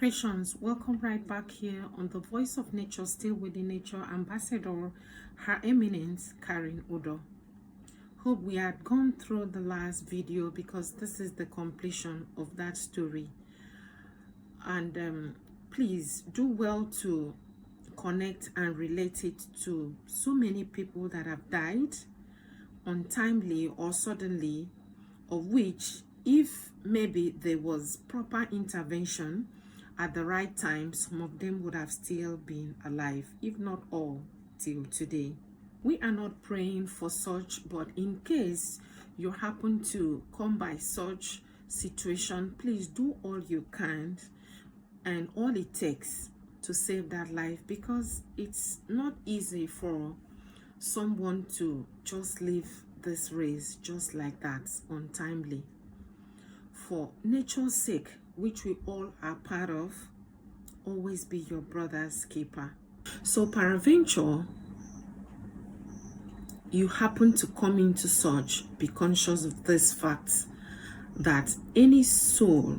Patience, welcome right back here on the Voice of Nature, still with the Nature Ambassador, Her Eminence Karen Udo. Hope we had gone through the last video because this is the completion of that story. And please do well to connect and relate it to so many people that have died untimely or suddenly, of which, if maybe there was proper intervention at the right time, some of them would have still been alive, if not all, till today. We are not praying for such, but in case you happen to come by such situation, please do all you can and all it takes to save that life, because it's not easy for someone to just leave this race just like that, untimely. For nature's sake, which we all are part of, always be your brother's keeper. So peradventure you happen to come into such, be conscious of this fact that any soul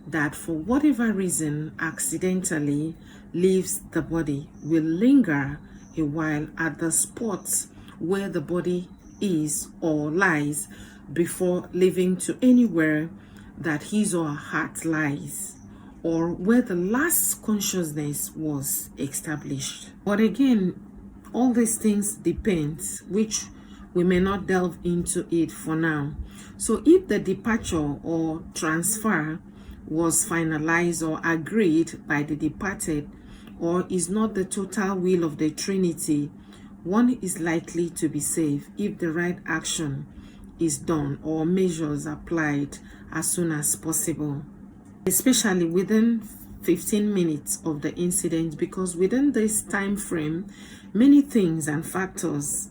that for whatever reason accidentally leaves the body will linger a while at the spot where the body is or lies before leaving to anywhere that his or her heart lies, or where the last consciousness was established. But again, all these things depend, which we may not delve into it for now. So if the departure or transfer was finalized or agreed by the departed, or is not the total will of the Trinity, one is likely to be safe if the right action is done or measures applied as soon as possible, especially within 15 minutes of the incident, because within this time frame many things and factors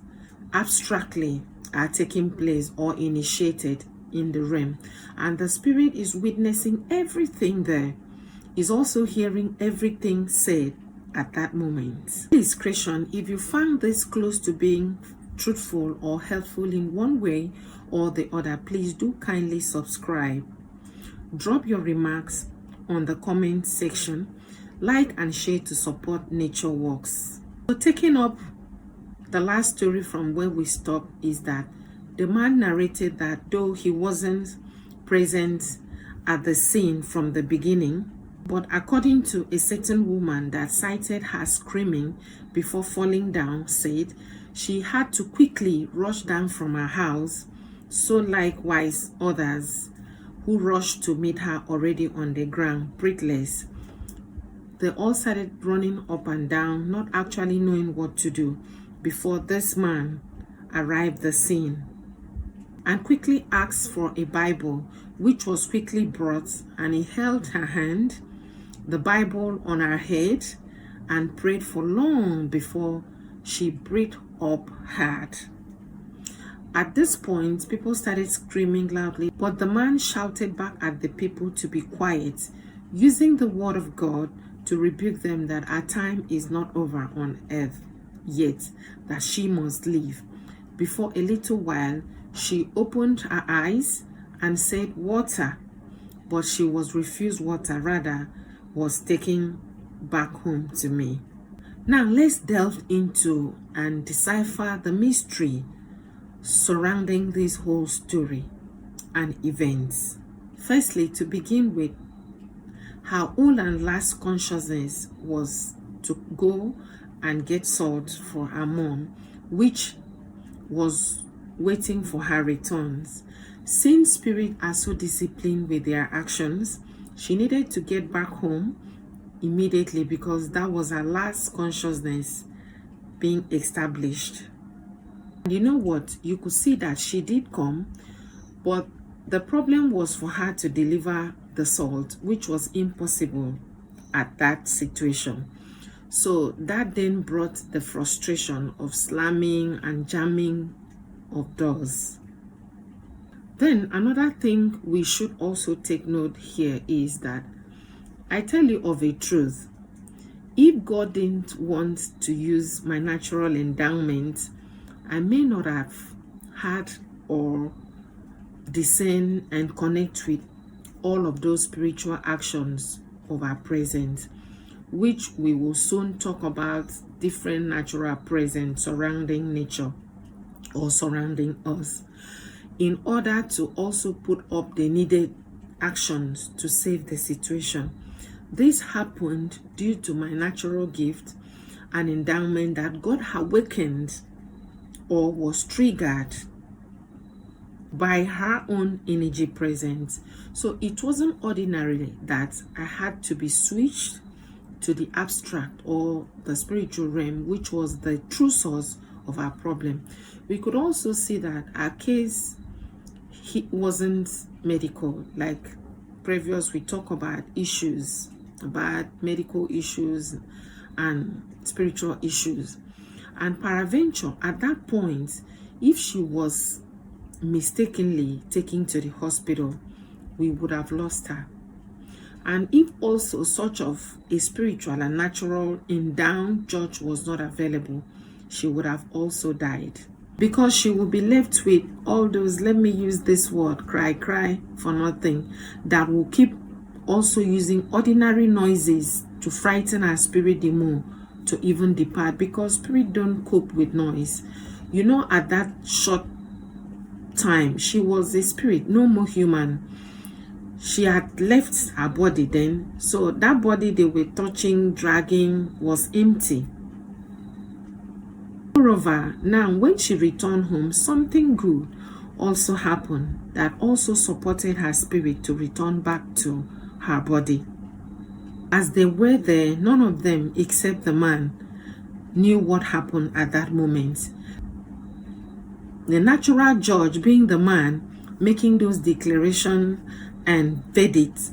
abstractly are taking place or initiated in the realm, and the spirit is witnessing everything there, is also hearing everything said at that moment. Please, Christian, if you found this close to being truthful or helpful in one way or the other, please do kindly subscribe. Drop your remarks on the comment section, like and share to support Nature Works. So taking up the last story from where we stopped is that the man narrated that though he wasn't present at the scene from the beginning, but according to a certain woman that cited her screaming before falling down, said she had to quickly rush down from her house, so likewise others who rushed to meet her already on the ground, breathless. They all started running up and down, not actually knowing what to do, before this man arrived at the scene and quickly asked for a Bible, which was quickly brought, and he held her hand, the Bible on her head, and prayed for long before she breathed up hard. At this point, people started screaming loudly, but the man shouted back at the people to be quiet, using the word of God to rebuke them that our time is not over on earth yet, that she must leave. Before a little while, she opened her eyes and said, "Water," but she was refused water, rather was taken back home to me. Now let's delve into and decipher the mystery surrounding this whole story and events. Firstly, to begin with, her old and last consciousness was to go and get salt for her mom, which was waiting for her returns. Since spirits are so disciplined with their actions, she needed to get back home immediately because that was her last consciousness being established. And you know what? You could see that she did come, but the problem was for her to deliver the salt, which was impossible at that situation. So that then brought the frustration of slamming and jamming of doors. Then another thing we should also take note here is that I tell you of a truth. If God didn't want to use my natural endowment, I may not have had or discern and connect with all of those spiritual actions of our presence, which we will soon talk about different natural presence surrounding nature or surrounding us, in order to also put up the needed actions to save the situation. This happened due to my natural gift and endowment that God awakened or was triggered by her own energy presence. So it wasn't ordinarily that I had to be switched to the abstract or the spiritual realm, which was the true source of our problem. We could also see that our case wasn't medical. Like previous, we talk about issues, about medical issues and spiritual issues. And peradventure, at that point, if she was mistakenly taken to the hospital, we would have lost her. And if also such of a spiritual and natural endowed judge was not available, she would have also died, because she would be left with all those, let me use this word, cry for nothing, that will keep also using ordinary noises to frighten our spirit the more to even depart, because spirit don't cope with noise. You know, at that short time, she was a spirit, no more human. She had left her body then, so that body they were touching, dragging, was empty. Moreover, now when she returned home, something good also happened that also supported her spirit to return back to her body. As they were there, none of them except the man knew what happened at that moment. The natural judge, being the man making those declarations and verdicts,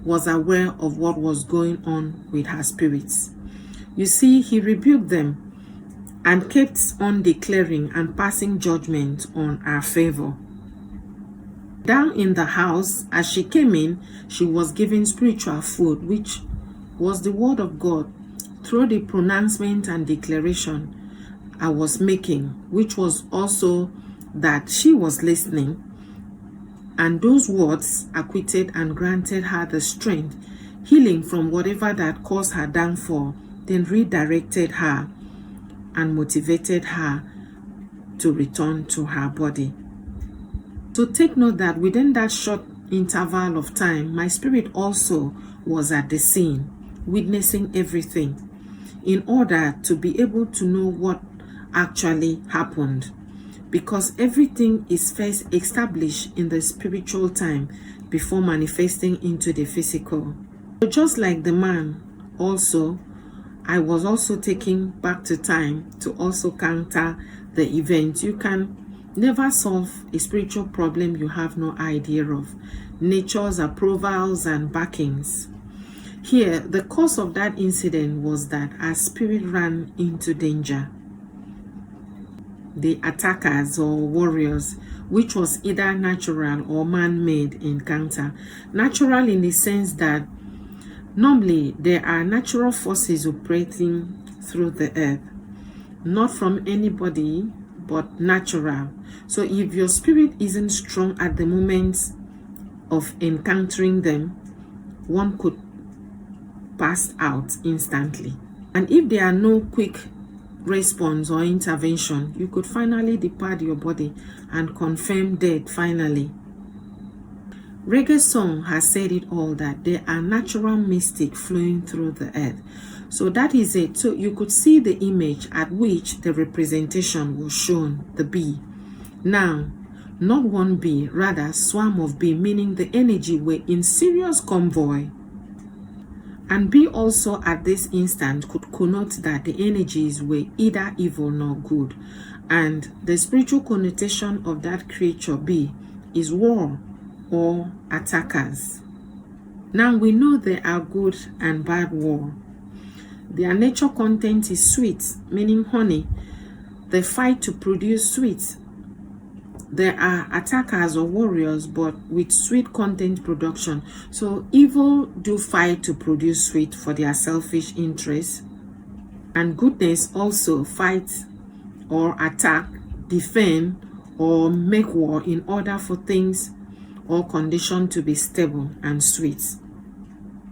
was aware of what was going on with her spirits. You see, he rebuked them and kept on declaring and passing judgment on our favor. Down in the house, as she came in, she was given spiritual food, which was the word of God, through the pronouncement and declaration I was making, which was also that she was listening, and those words acquitted and granted her the strength, healing from whatever that caused her downfall, then redirected her and motivated her to return to her body. So take note that within that short interval of time, my spirit also was at the scene, witnessing everything, in order to be able to know what actually happened, because everything is first established in the spiritual time before manifesting into the physical. So just like the man, also I was also taken back to time to also counter the event. You can never solve a spiritual problem you have no idea of, nature's approvals and backings. Here, the cause of that incident was that our spirit ran into danger. The attackers or warriors, which was either natural or man-made encounter. Natural in the sense that normally there are natural forces operating through the earth, not from anybody, but natural. So if your spirit isn't strong at the moment of encountering them, one could pass out instantly. And if there are no quick response or intervention, you could finally depart your body and confirm death finally. Reggae song has said it all, that there are natural mystic flowing through the earth. So that is it. So you could see the image at which the representation was shown, the bee. Now, not one bee, rather swarm of bee, meaning the energy were in serious convoy. And bee also at this instant could connote that the energies were either evil nor good. And the spiritual connotation of that creature bee is war or attackers. Now we know there are good and bad war. Their nature content is sweet, meaning honey. They fight to produce sweet. There are attackers or warriors, but with sweet content production. So evil do fight to produce sweet for their selfish interests. And goodness also fights or attack, defend, or make war in order for things or condition to be stable and sweet.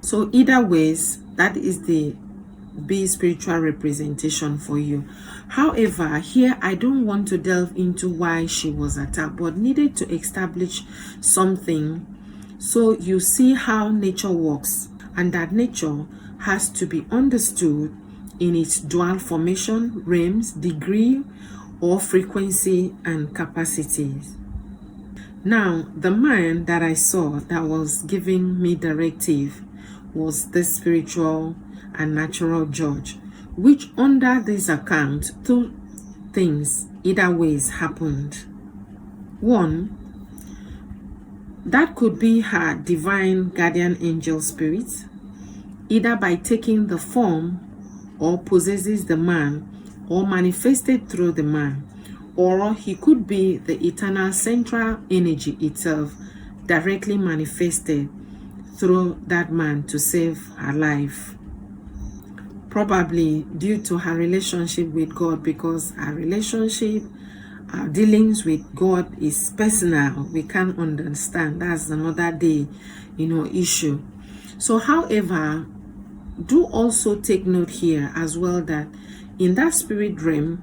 So either ways, that is the B spiritual representation for you. However, here I don't want to delve into why she was attacked, but needed to establish something so you see how nature works, and that nature has to be understood in its dual formation, realms, degree, or frequency and capacities. Now, the man that I saw that was giving me directive was the spiritual and natural judge, which under this account, two things either ways happened. One, that could be her divine guardian angel spirit, either by taking the form or possesses the man or manifested through the man, or he could be the eternal central energy itself directly manifested through that man to save her life. Probably due to her relationship with God, because her relationship, our dealings with God is personal. We can't understand. That's another day, issue. So, however, do also take note here as well that in that spirit realm,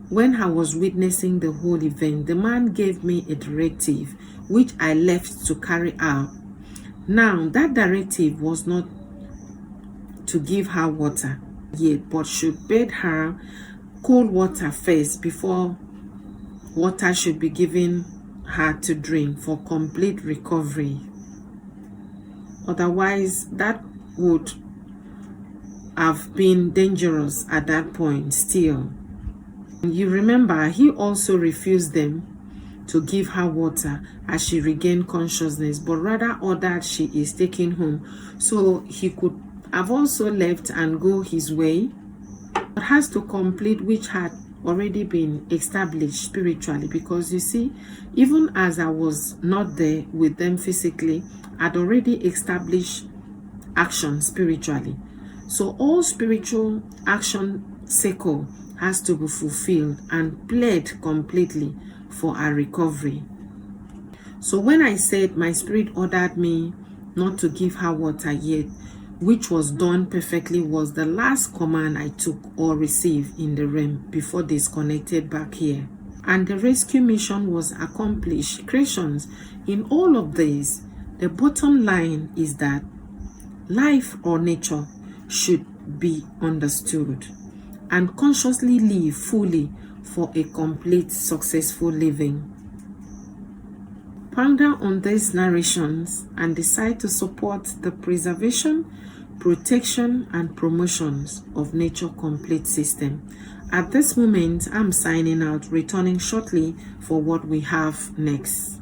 when I was witnessing the whole event, the man gave me a directive which I left to carry out. Now, that directive was not to give her water yet, but should bathe her cold water first before water should be given her to drink for complete recovery. Otherwise, that would have been dangerous at that point still. You remember, he also refused them to give her water as she regained consciousness, but rather ordered she is taken home. So he could have also left and go his way, but has to complete which had already been established spiritually, because you see, even as I was not there with them physically, I'd already established action spiritually. So all spiritual action cycle has to be fulfilled and played completely for our recovery. So when I said my spirit ordered me not to give her water yet, which was done perfectly, was the last command I took or received in the realm before disconnected back here. And the rescue mission was accomplished. Creations, in all of this, the bottom line is that life or nature should be understood and consciously live fully for a complete successful living. Ponder on these narrations and decide to support the preservation, protection, and promotions of nature complete system. At this moment, I'm signing out, returning shortly for what we have next.